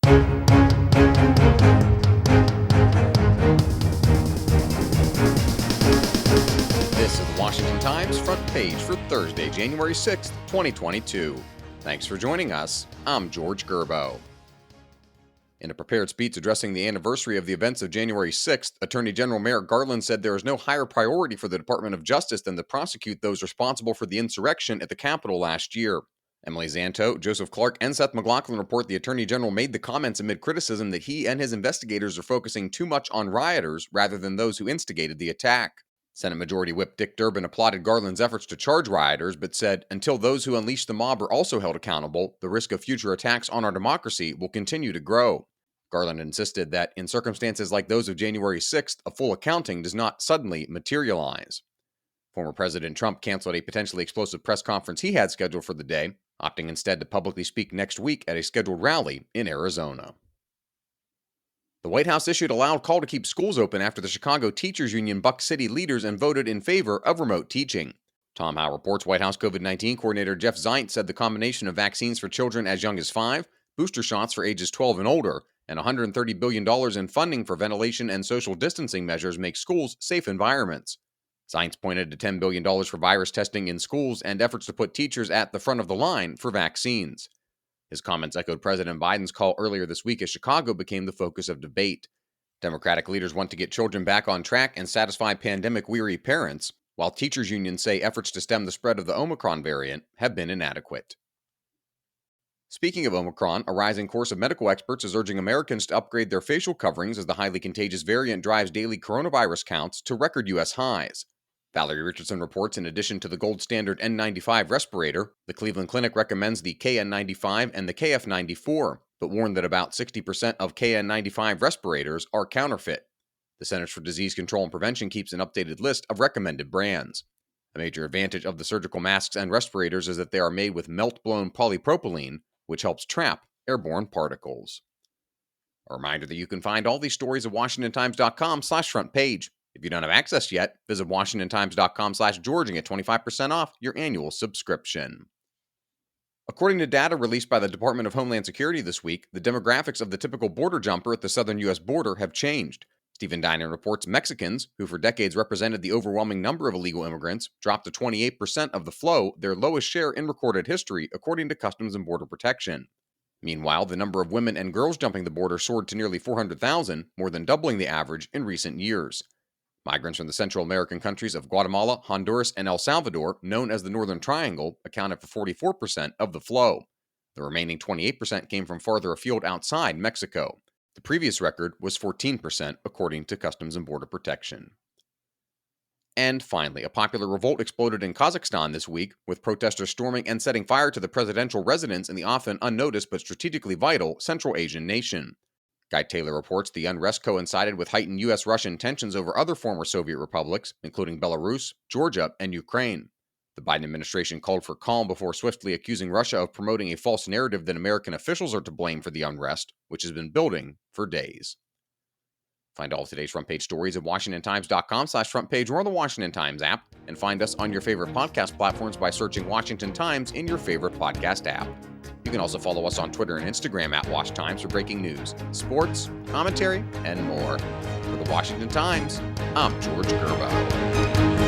This is the Washington Times front page for Thursday, January 6th, 2022. Thanks for joining us. I'm George Gerbo. In a prepared speech addressing the anniversary of the events of January 6th, Attorney General Merrick Garland said there is no higher priority for the Department of Justice than to prosecute those responsible for the insurrection at the Capitol last year. Emily Zanto, Joseph Clark, and Seth McLaughlin report the Attorney General made the comments amid criticism that he and his investigators are focusing too much on rioters rather than those who instigated the attack. Senate Majority Whip Dick Durbin applauded Garland's efforts to charge rioters, but said, until those who unleashed the mob are also held accountable, the risk of future attacks on our democracy will continue to grow. Garland insisted that, in circumstances like those of January 6th, a full accounting does not suddenly materialize. Former President Trump canceled a potentially explosive press conference he had scheduled for the day, opting instead to publicly speak next week at a scheduled rally in Arizona. The White House issued a loud call to keep schools open after the Chicago Teachers Union bucked city leaders and voted in favor of remote teaching. Tom Howe reports White House COVID-19 coordinator Jeff Zients said the combination of vaccines for children as young as 5, booster shots for ages 12 and older, and $130 billion in funding for ventilation and social distancing measures make schools safe environments. Zients pointed to $10 billion for virus testing in schools and efforts to put teachers at the front of the line for vaccines. His comments echoed President Biden's call earlier this week as Chicago became the focus of debate. Democratic leaders want to get children back on track and satisfy pandemic-weary parents, while teachers' unions say efforts to stem the spread of the Omicron variant have been inadequate. Speaking of Omicron, a rising chorus of medical experts is urging Americans to upgrade their facial coverings as the highly contagious variant drives daily coronavirus counts to record U.S. highs. Valerie Richardson reports in addition to the gold standard N95 respirator, the Cleveland Clinic recommends the KN95 and the KF94, but warned that about 60% of KN95 respirators are counterfeit. The Centers for Disease Control and Prevention keeps an updated list of recommended brands. A major advantage of the surgical masks and respirators is that they are made with melt-blown polypropylene, which helps trap airborne particles. A reminder that you can find all these stories at WashingtonTimes.com/front page. If you don't have access yet, visit WashingtonTimes.com/George and get 25% off your annual subscription. According to data released by the Department of Homeland Security this week, the demographics of the typical border jumper at the southern U.S. border have changed. Stephen Dinan reports Mexicans, who for decades represented the overwhelming number of illegal immigrants, dropped to 28% of the flow, their lowest share in recorded history, according to Customs and Border Protection. Meanwhile, the number of women and girls jumping the border soared to nearly 400,000, more than doubling the average in recent years. Migrants from the Central American countries of Guatemala, Honduras, and El Salvador, known as the Northern Triangle, accounted for 44% of the flow. The remaining 28% came from farther afield outside Mexico. The previous record was 14%, according to Customs and Border Protection. And finally, a popular revolt exploded in Kazakhstan this week, with protesters storming and setting fire to the presidential residence in the often unnoticed but strategically vital Central Asian nation. Guy Taylor reports the unrest coincided with heightened U.S.-Russian tensions over other former Soviet republics, including Belarus, Georgia, and Ukraine. The Biden administration called for calm before swiftly accusing Russia of promoting a false narrative that American officials are to blame for the unrest, which has been building for days. Find all of today's front page stories at WashingtonTimes.com/front page or on the Washington Times app, and find us on your favorite podcast platforms by searching Washington Times in your favorite podcast app. You can also follow us on Twitter and Instagram at Wash Times for breaking news, sports, commentary, and more. For the Washington Times, I'm George Gerbo.